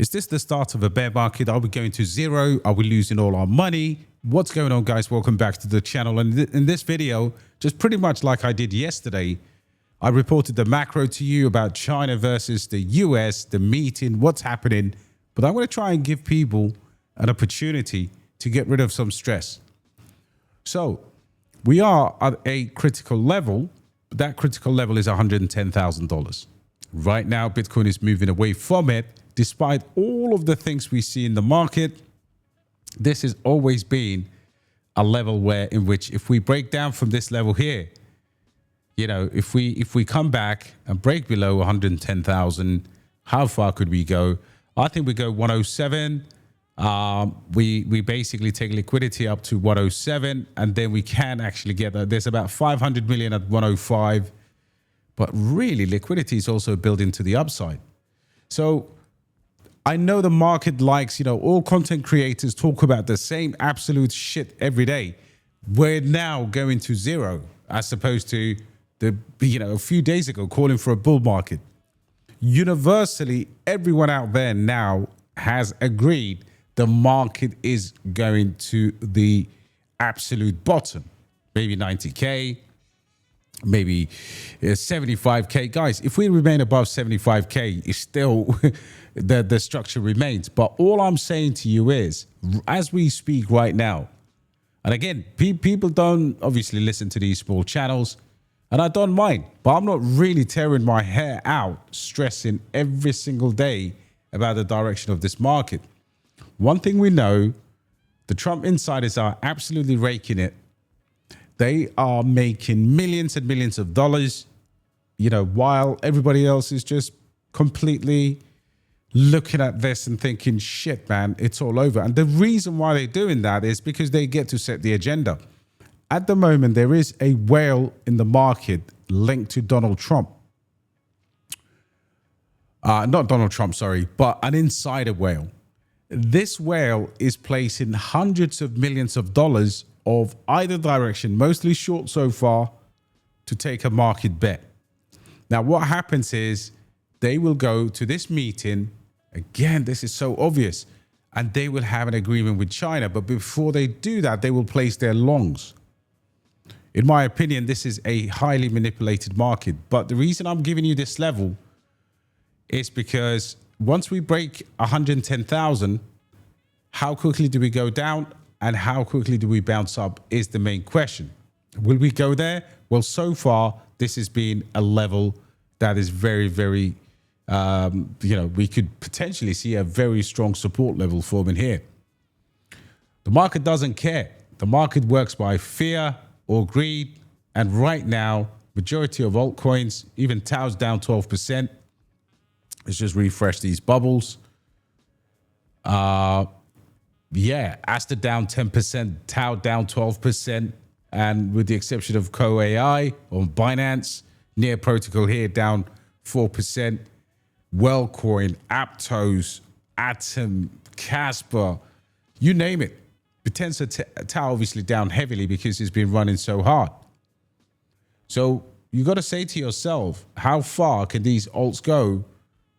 Is this the start of a bear market? Are we going to zero? Are we losing all our money? What's going on, guys? Welcome back to the channel. And in this video, just pretty much like I did yesterday, I reported the macro to you about China versus the US, the meeting, what's happening. But I'm going to try and give people an opportunity to get rid of some stress. So we are at a critical level. That critical level is $110,000. Right now, Bitcoin is moving away from it. Despite all of the things we see in the market, this has always been a level where in which if we break down from this level here, you know, if we come back and break below 110,000, how far could we go? I think we go 107. We basically take liquidity up to 107, and then we can actually get that. There's about 500 million at 105, but really liquidity is also building to the upside. So I know the market likes, you know, all content creators talk about the same absolute shit every day. We're now going to zero as opposed to a few days ago calling for a bull market. Universally, everyone out there now has agreed the market is going to the absolute bottom, maybe 90K, maybe 75K. Guys, if we remain above 75K, it's still the structure remains. But all I'm saying to you is, as we speak right now, and again, people don't obviously listen to these small channels, and I don't mind, but I'm not really tearing my hair out, stressing every single day about the direction of this market. One thing we know, the Trump insiders are absolutely raking it. They are making millions and millions of dollars, you know, while everybody else is just completely looking at this and thinking, shit, man, it's all over. And the reason why they're doing that is because they get to set the agenda. At the moment, there is a whale in the market linked to Donald Trump. Not Donald Trump, sorry, but an insider whale. This whale is placing hundreds of millions of dollars of either direction, mostly short so far, to take a market bet. Now, what happens is they will go to this meeting. Again, this is so obvious. And they will have an agreement with China. But before they do that, they will place their longs. In my opinion, this is a highly manipulated market. But the reason I'm giving you this level is because once we break 110,000, how quickly do we go down and how quickly do we bounce up is the main question. Will we go there? Well, so far, this has been a level that is very, very, we could potentially see a very strong support level forming here. The market doesn't care. The market works by fear or greed. And right now, majority of altcoins, even Tao's down 12%. Let's just refresh these bubbles. Yeah, Asta down 10%, Tao down 12%, and with the exception of Co-AI on Binance, Near Protocol here down 4%, Wellcoin, Aptos, Atom, Kaspa, you name it. Bittensor, Tao obviously down heavily because it's been running so hard. So you got to say to yourself, how far can these alts go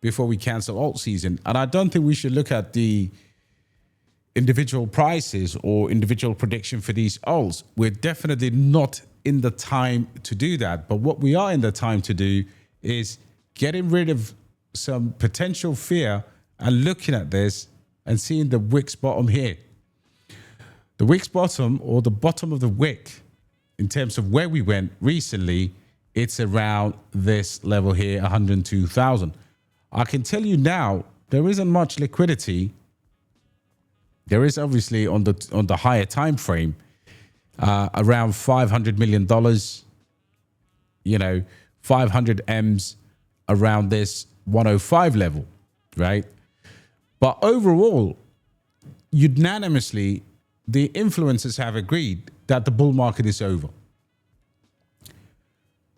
before we cancel alt season? And I don't think we should look at the individual prices or individual prediction for these alts. We're definitely not in the time to do that. But what we are in the time to do is getting rid of some potential fear and looking at this and seeing the wick's bottom here. The wick's bottom, or the bottom of the wick, in terms of where we went recently, it's around this level here, 102,000. I can tell you now, there isn't much liquidity. There is obviously on the higher time frame, around $500 million, you know, 500 M's around this 105 level, right? But overall, unanimously, the influencers have agreed that the bull market is over.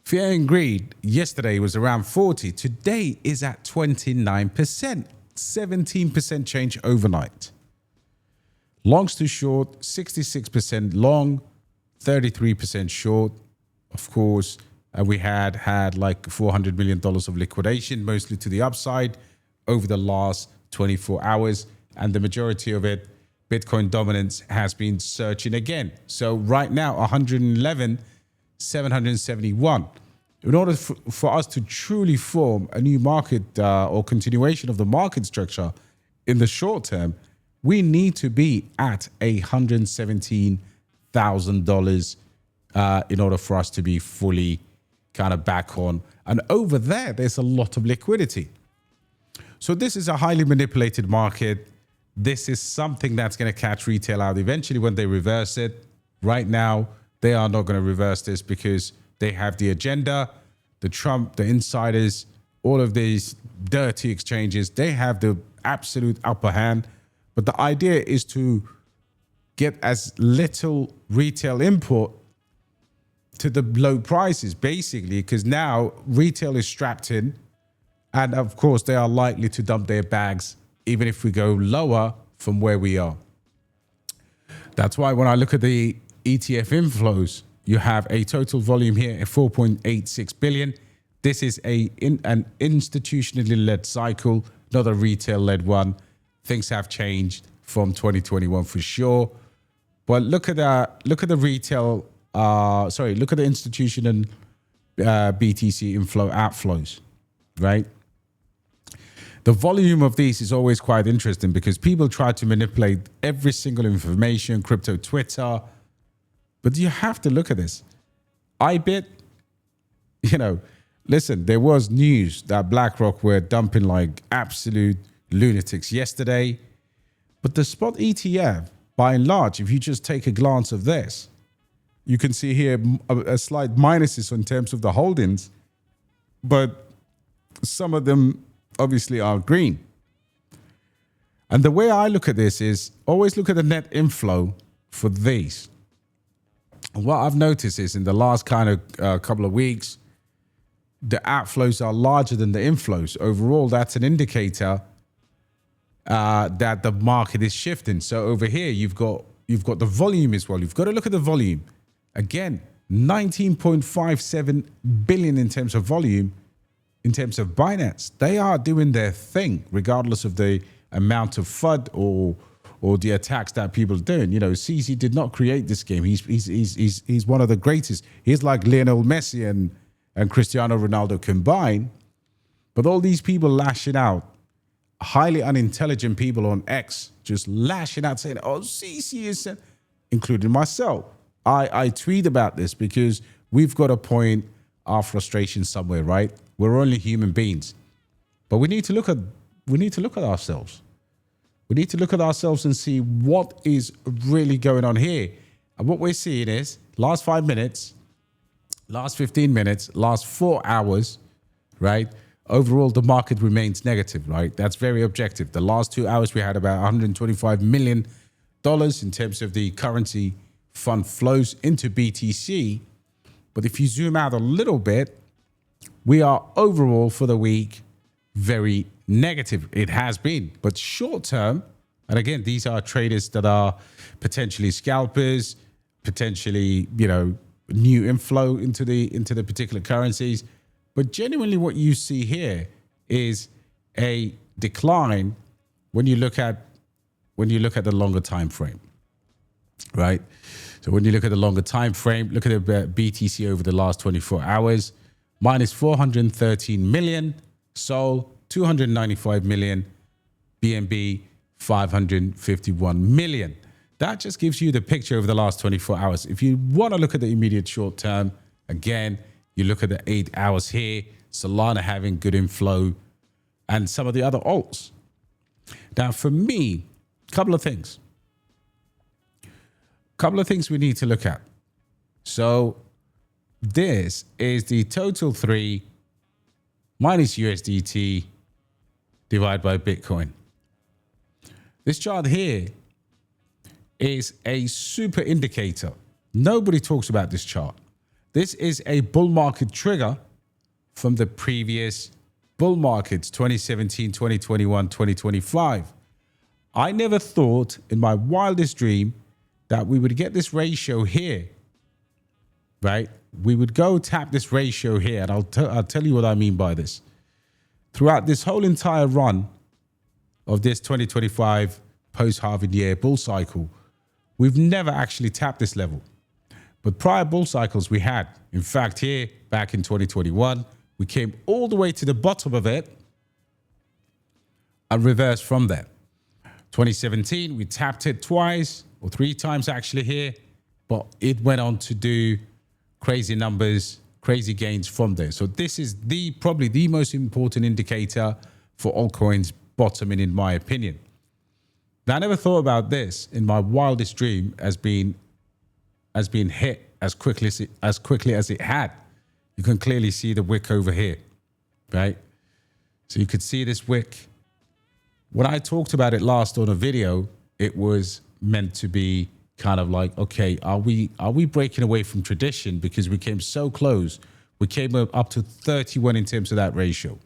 Fear and greed yesterday was around 40. Today is at 29%, 17% change overnight. Longs to short, 66% long, 33% short. Of course, we had like $400 million of liquidation, mostly to the upside over the last 24 hours. And the majority of it, Bitcoin dominance, has been searching again. So right now, 111,771. In order for us to truly form a new market or continuation of the market structure in the short term, we need to be at $117,000 in order for us to be fully kind of back on. And over there, there's a lot of liquidity. So this is a highly manipulated market. This is something that's going to catch retail out eventually when they reverse it. Right now, they are not going to reverse this because they have the agenda, the Trump, the insiders, all of these dirty exchanges. They have the absolute upper hand. But the idea is to get as little retail import to the low prices, basically, because now retail is strapped in. And of course, they are likely to dump their bags, even if we go lower from where we are. That's why when I look at the ETF inflows, you have a total volume here at 4.86 billion. This is an institutionally led cycle, not a retail led one. Things have changed from 2021 for sure. But look at the retail. Look at the institution and BTC inflow outflows, right? The volume of these is always quite interesting because people try to manipulate every single information, crypto Twitter. But you have to look at this. IBIT, listen, there was news that BlackRock were dumping like absolute lunatics yesterday. But the spot ETF, by and large, if you just take a glance of this, you can see here a slight minuses in terms of the holdings, but some of them obviously are green. And the way I look at this is always look at the net inflow for these. And what I've noticed is in the last kind of couple of weeks, the outflows are larger than the inflows. Overall, that's an indicator that the market is shifting. So over here, you've got the volume as well. You've got to look at the volume. Again, 19.57 billion in terms of volume. In terms of Binance, they are doing their thing, regardless of the amount of FUD or the attacks that people are doing. CZ did not create this game. He's one of the greatest. He's like Lionel Messi and Cristiano Ronaldo combined. But all these people lashing out, highly unintelligent people on X, just lashing out saying, oh, CZ is, including myself. I tweet about this because we've got to point our frustration somewhere, right? We're only human beings. But we need to look at ourselves. We need to look at ourselves and see what is really going on here. And what we're seeing is last 5 minutes, last 15 minutes, last 4 hours, right? Overall, the market remains negative, right? That's very objective. The last 2 hours, we had about $125 million in terms of the currency fund flows into BTC. But if you zoom out a little bit, we are overall for the week very negative. It has been, but short term, and again, these are traders that are potentially scalpers, potentially, new inflow into the particular currencies. But genuinely what you see here is a decline when you look at the longer time frame, right? So when you look at the longer time frame, look at the BTC over the last 24 hours, minus 413 million, Sol 295 million, BNB 551 million. That just gives you the picture over the last 24 hours. If you want to look at the immediate short term, again, you look at the 8 hours here, Solana having good inflow, and some of the other alts. Now, for me, a couple of things we need to look at. So this is the total 3 minus USDT divided by Bitcoin. This chart here is a super indicator. Nobody talks about this chart. This is a bull market trigger from the previous bull markets, 2017, 2021, 2025. I never thought in my wildest dream that we would get this ratio here, right? We would go tap this ratio here, and I'll tell you what I mean by this. Throughout this whole entire run of this 2025 post-halving year bull cycle, we've never actually tapped this level. But prior bull cycles we had. In fact, here back in 2021, we came all the way to the bottom of it and reversed from there. 2017, we tapped it twice or three times actually here, but it went on to do crazy numbers, crazy gains from there. So this is probably the most important indicator for altcoins bottoming, in my opinion. Now, I never thought about this in my wildest dream as being hit as quickly as it had. You can clearly see the wick over here, right? So you could see this wick. When I talked about it last on a video, it was meant to be kind of like, okay, are we breaking away from tradition because we came so close? We came up to 31 in terms of that ratio.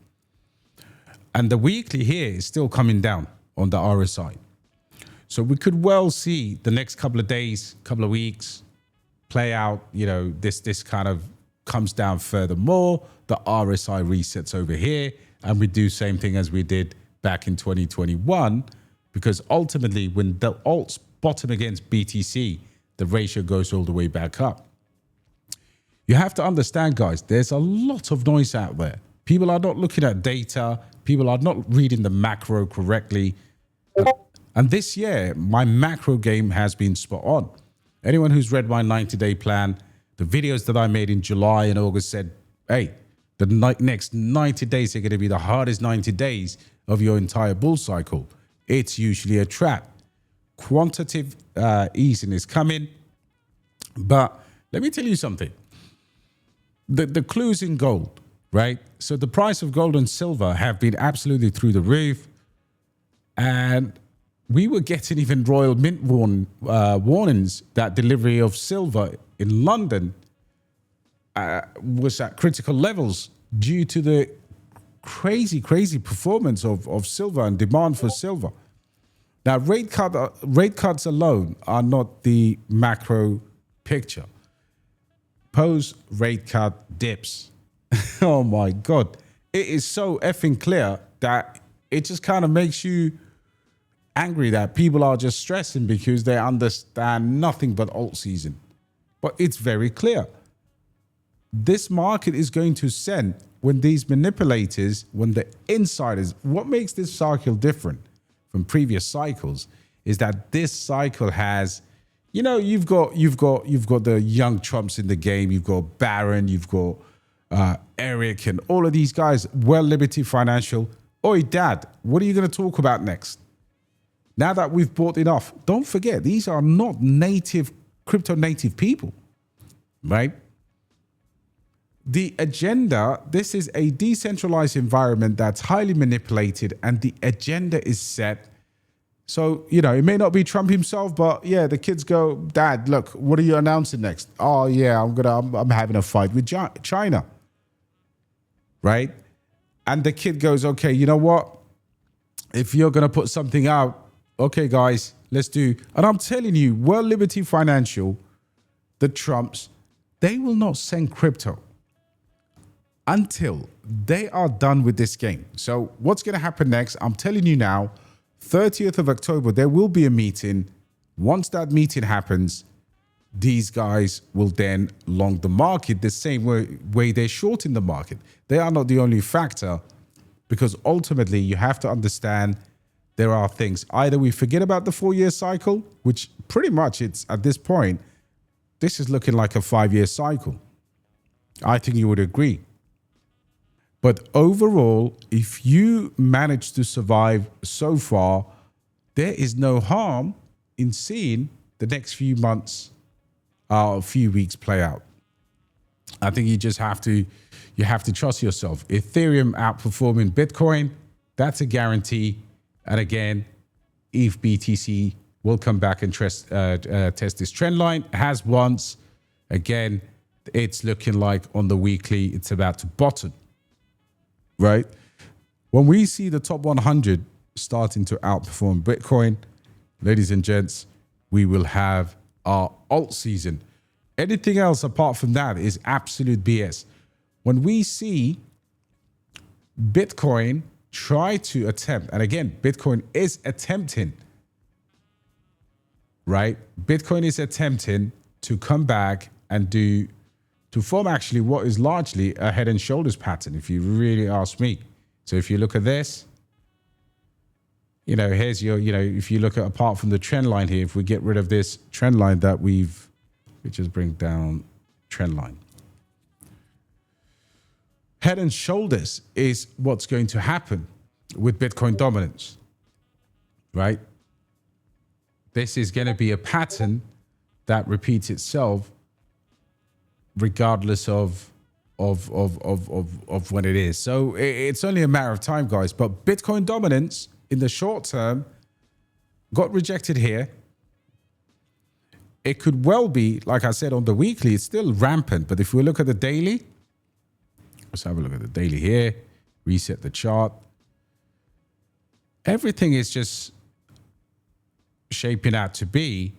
And the weekly here is still coming down on the RSI. So we could well see the next couple of days, couple of weeks play out, this kind of comes down furthermore. The RSI resets over here and we do same thing as we did back in 2021, because ultimately when the alts bottom against BTC, the ratio goes all the way back up. You have to understand, guys, there's a lot of noise out there. People are not looking at data. People are not reading the macro correctly. And this year, my macro game has been spot on. Anyone who's read my 90-day plan, the videos that I made in July and August said, hey, the next 90 days are going to be the hardest 90 days of your entire bull cycle. It's usually a trap. Quantitative easing is coming. But let me tell you something. The clue's in gold, right? So the price of gold and silver have been absolutely through the roof. And we were getting even Royal Mint warnings that delivery of silver in London was at critical levels due to the crazy performance of silver and demand for silver. Now, rate cuts alone are not the macro picture. Post rate cut dips. Oh my God. It is so effing clear that it just kind of makes you angry that people are just stressing because they understand nothing but alt season. But it's very clear. This market is going to send when these manipulators, when the insiders, what makes this cycle different from previous cycles is that this cycle has, you've got the young Trumps in the game. You've got Barron, you've got Eric, and all of these guys. Well, Liberty Financial. Oi, Dad, what are you going to talk about next? Now that we've bought enough, don't forget these are not crypto native people, right? The agenda, this is a decentralized environment that's highly manipulated and the agenda is set. So, it may not be Trump himself, but yeah, the kids go, Dad, look, what are you announcing next? Oh yeah, I'm having a fight with China, right? And the kid goes, okay, you know what? If you're going to put something out, okay, guys, let's do. And I'm telling you, World Liberty Financial, the Trumps, they will not send crypto until they are done with this game. So what's going to happen next? I'm telling you now, 30th of October, there will be a meeting. Once that meeting happens, these guys will then long the market the same way they're shorting the market. They are not the only factor, because ultimately you have to understand there are things. Either we forget about the 4-year cycle, which pretty much it's at this point, this is looking like a 5-year cycle. I think you would agree. But overall, if you manage to survive so far, there is no harm in seeing the next few months or few weeks play out. I think you just have to trust yourself. Ethereum outperforming Bitcoin, that's a guarantee. And again, if BTC will come back and test this trend line, has once. Again, it's looking like on the weekly, it's about to bottom, right? When we see the top 100 starting to outperform Bitcoin, ladies and gents, we will have our alt season. Anything else apart from that is absolute BS. When we see Bitcoin try to attempt, and again, Bitcoin is attempting, right? Bitcoin is attempting to come back and to form actually what is largely a head and shoulders pattern, if you really ask me. So if you look at this, here's your, if you look at, apart from the trend line here, if we get rid of this trend line that we just bring down trend line. Head and shoulders is what's going to happen with Bitcoin dominance, right? This is going to be a pattern that repeats itself regardless of when it is. So it's only a matter of time, guys. But Bitcoin dominance in the short term got rejected here. It could well be, like I said, on the weekly, it's still rampant. But if we look at the daily, let's have a look at the daily here, reset the chart. Everything is just shaping out to be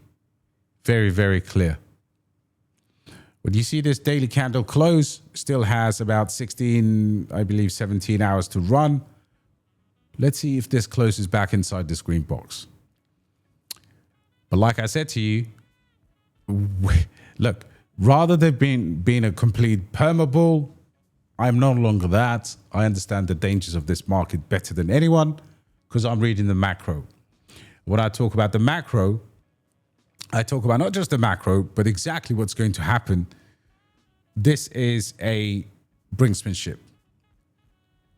very, very clear. When you see this daily candle close, still has about 16, I believe 17 hours to run. Let's see if this closes back inside this green box. But like I said to you, look, rather than being a complete permabull, I'm no longer that. I understand the dangers of this market better than anyone because I'm reading the macro. When I talk about the macro, I talk about not just the macro, but exactly what's going to happen. This is a brinksmanship.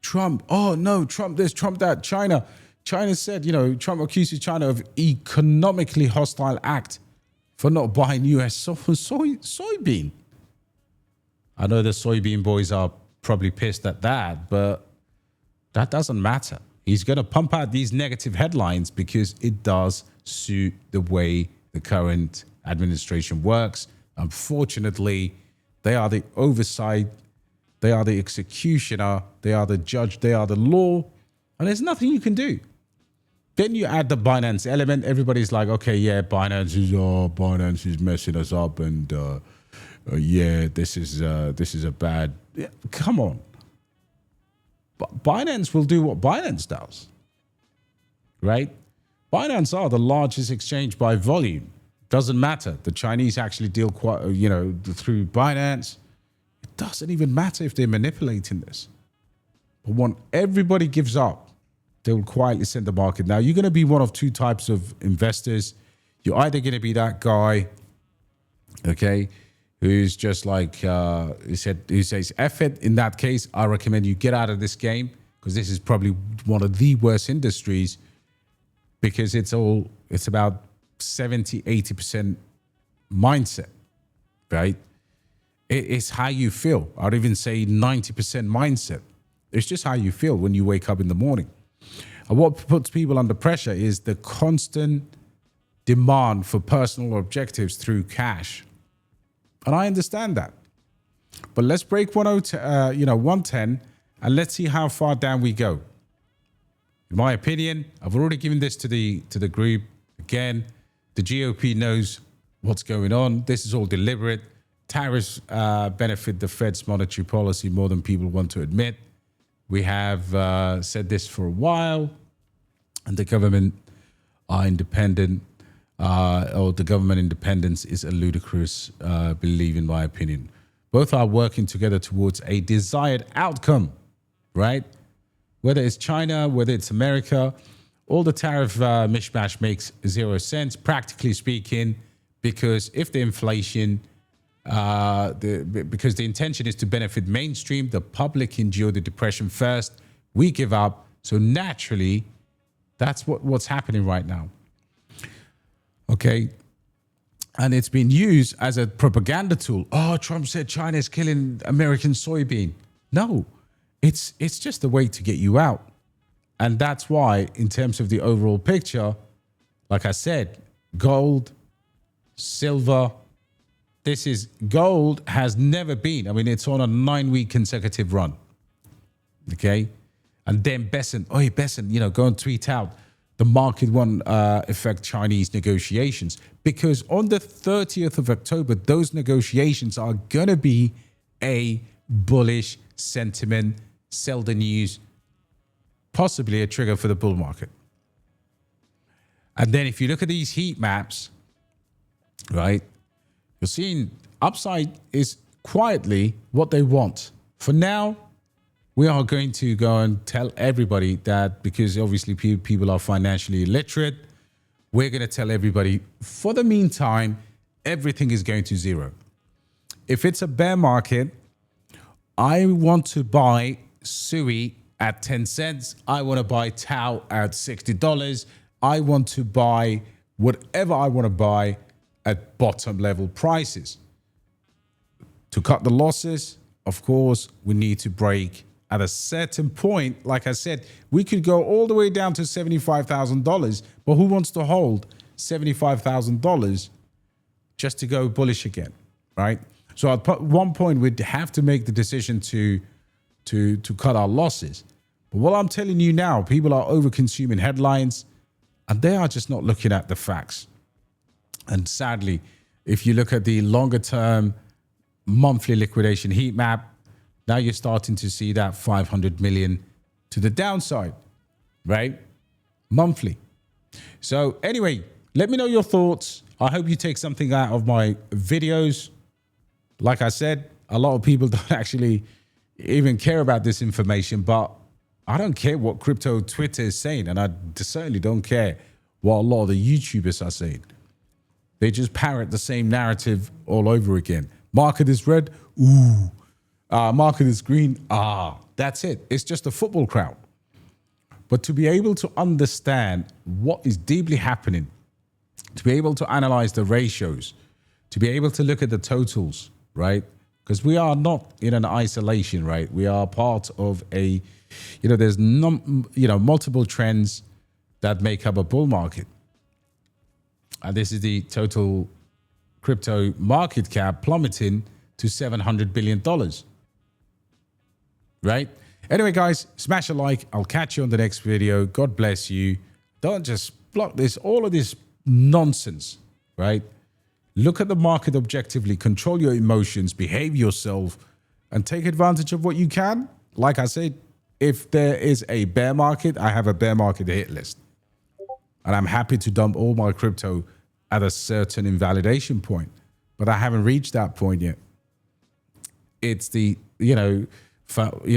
Trump, oh no, Trump this, Trump that, China. China said, Trump accuses China of economically hostile act for not buying US soybean. I know the soybean boys are probably pissed at that, but that doesn't matter. He's going to pump out these negative headlines because it does suit the way the current administration works. Unfortunately, they are the oversight, they are the executioner, they are the judge, they are the law, and there's nothing you can do. Then you add the Binance element. Everybody's like, okay, yeah, Binance is messing us up, and yeah, this is a bad. Yeah, come on, Binance will do what Binance does, right? Binance are the largest exchange by volume. Doesn't matter. The Chinese actually deal quite, through Binance. It doesn't even matter if they're manipulating this. But when everybody gives up, they will quietly send the market. Now, you're going to be one of two types of investors. You're either going to be that guy, okay, who's just like, who says, F it. In that case, I recommend you get out of this game because this is probably one of the worst industries because it's about 70, 80% mindset, right? It's how you feel. I'd even say 90% mindset. It's just how you feel when you wake up in the morning. And what puts people under pressure is the constant demand for personal objectives through cash. And I understand that. But let's break 110, and let's see how far down we go. In my opinion, I've already given this to the group. Again, the GOP knows what's going on. This is all deliberate. Tariffs benefit the Fed's monetary policy more than people want to admit. We have said this for a while, and the government are independent, or the government independence is a ludicrous belief, in my opinion. Both are working together towards a desired outcome, right? Whether it's China, whether it's America, all the tariff mishmash makes 0 sense, practically speaking, because if the inflation, because the intention is to benefit mainstream, the public endure the depression first, we give up. So naturally, that's what's happening right now. Okay. And it's been used as a propaganda tool. Oh, Trump said China is killing American soybean. No, it's just a way to get you out. And that's why, in terms of the overall picture, like I said, gold, silver, gold has never been. I mean, it's on a 9-week consecutive run. Okay. And then Besson, go and tweet out the market won't affect Chinese negotiations, because on the 30th of October, those negotiations are going to be a bullish sentiment, sell the news, possibly a trigger for the bull market. And then if you look at these heat maps, right, you're seeing upside is quietly what they want. For now, we are going to go and tell everybody that, because obviously people are financially illiterate, we're going to tell everybody, for the meantime, everything is going to zero. If it's a bear market, I want to buy SUI at 10 cents. I want to buy Tau at $60. I want to buy whatever I want to buy at bottom level prices. To cut the losses, of course, we need to break at a certain point. Like I said, we could go all the way down to $75,000, but who wants to hold $75,000 just to go bullish again, right? So at one point, we'd have to make the decision to cut our losses. But what I'm telling you now, people are over-consuming headlines, and they are just not looking at the facts. And sadly, if you look at the longer-term monthly liquidation heat map, now you're starting to see that 500 million to the downside, right? Monthly. So anyway, let me know your thoughts. I hope you take something out of my videos. Like I said, a lot of people don't actually even care about this information, but I don't care what crypto Twitter is saying, and I certainly don't care what a lot of the YouTubers are saying. They just parrot the same narrative all over again. Market is red, ooh. Market is green, that's it. It's just a football crowd. But to be able to understand what is deeply happening, to be able to analyze the ratios, to be able to look at the totals, right? Because we are not in an isolation, right? We are part of a, there's multiple trends that make up a bull market. And this is the total crypto market cap plummeting to $700 billion. Right? Anyway, guys, smash a like. I'll catch you on the next video. God bless you. Don't just block this, all of this nonsense, right? Look at the market objectively, control your emotions, behave yourself, and take advantage of what you can. Like I said, if there is a bear market, I have a bear market hit list. And I'm happy to dump all my crypto at a certain invalidation point. But I haven't reached that point yet. It's the,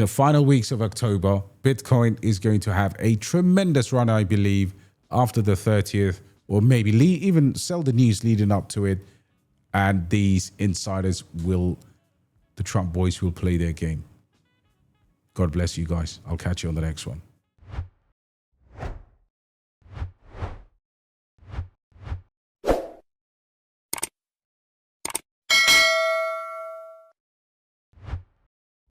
final weeks of October. Bitcoin is going to have a tremendous run, I believe, after the 30th, or maybe even sell the news leading up to it. And these insiders the Trump boys will play their game. God bless you guys. I'll catch you on the next one.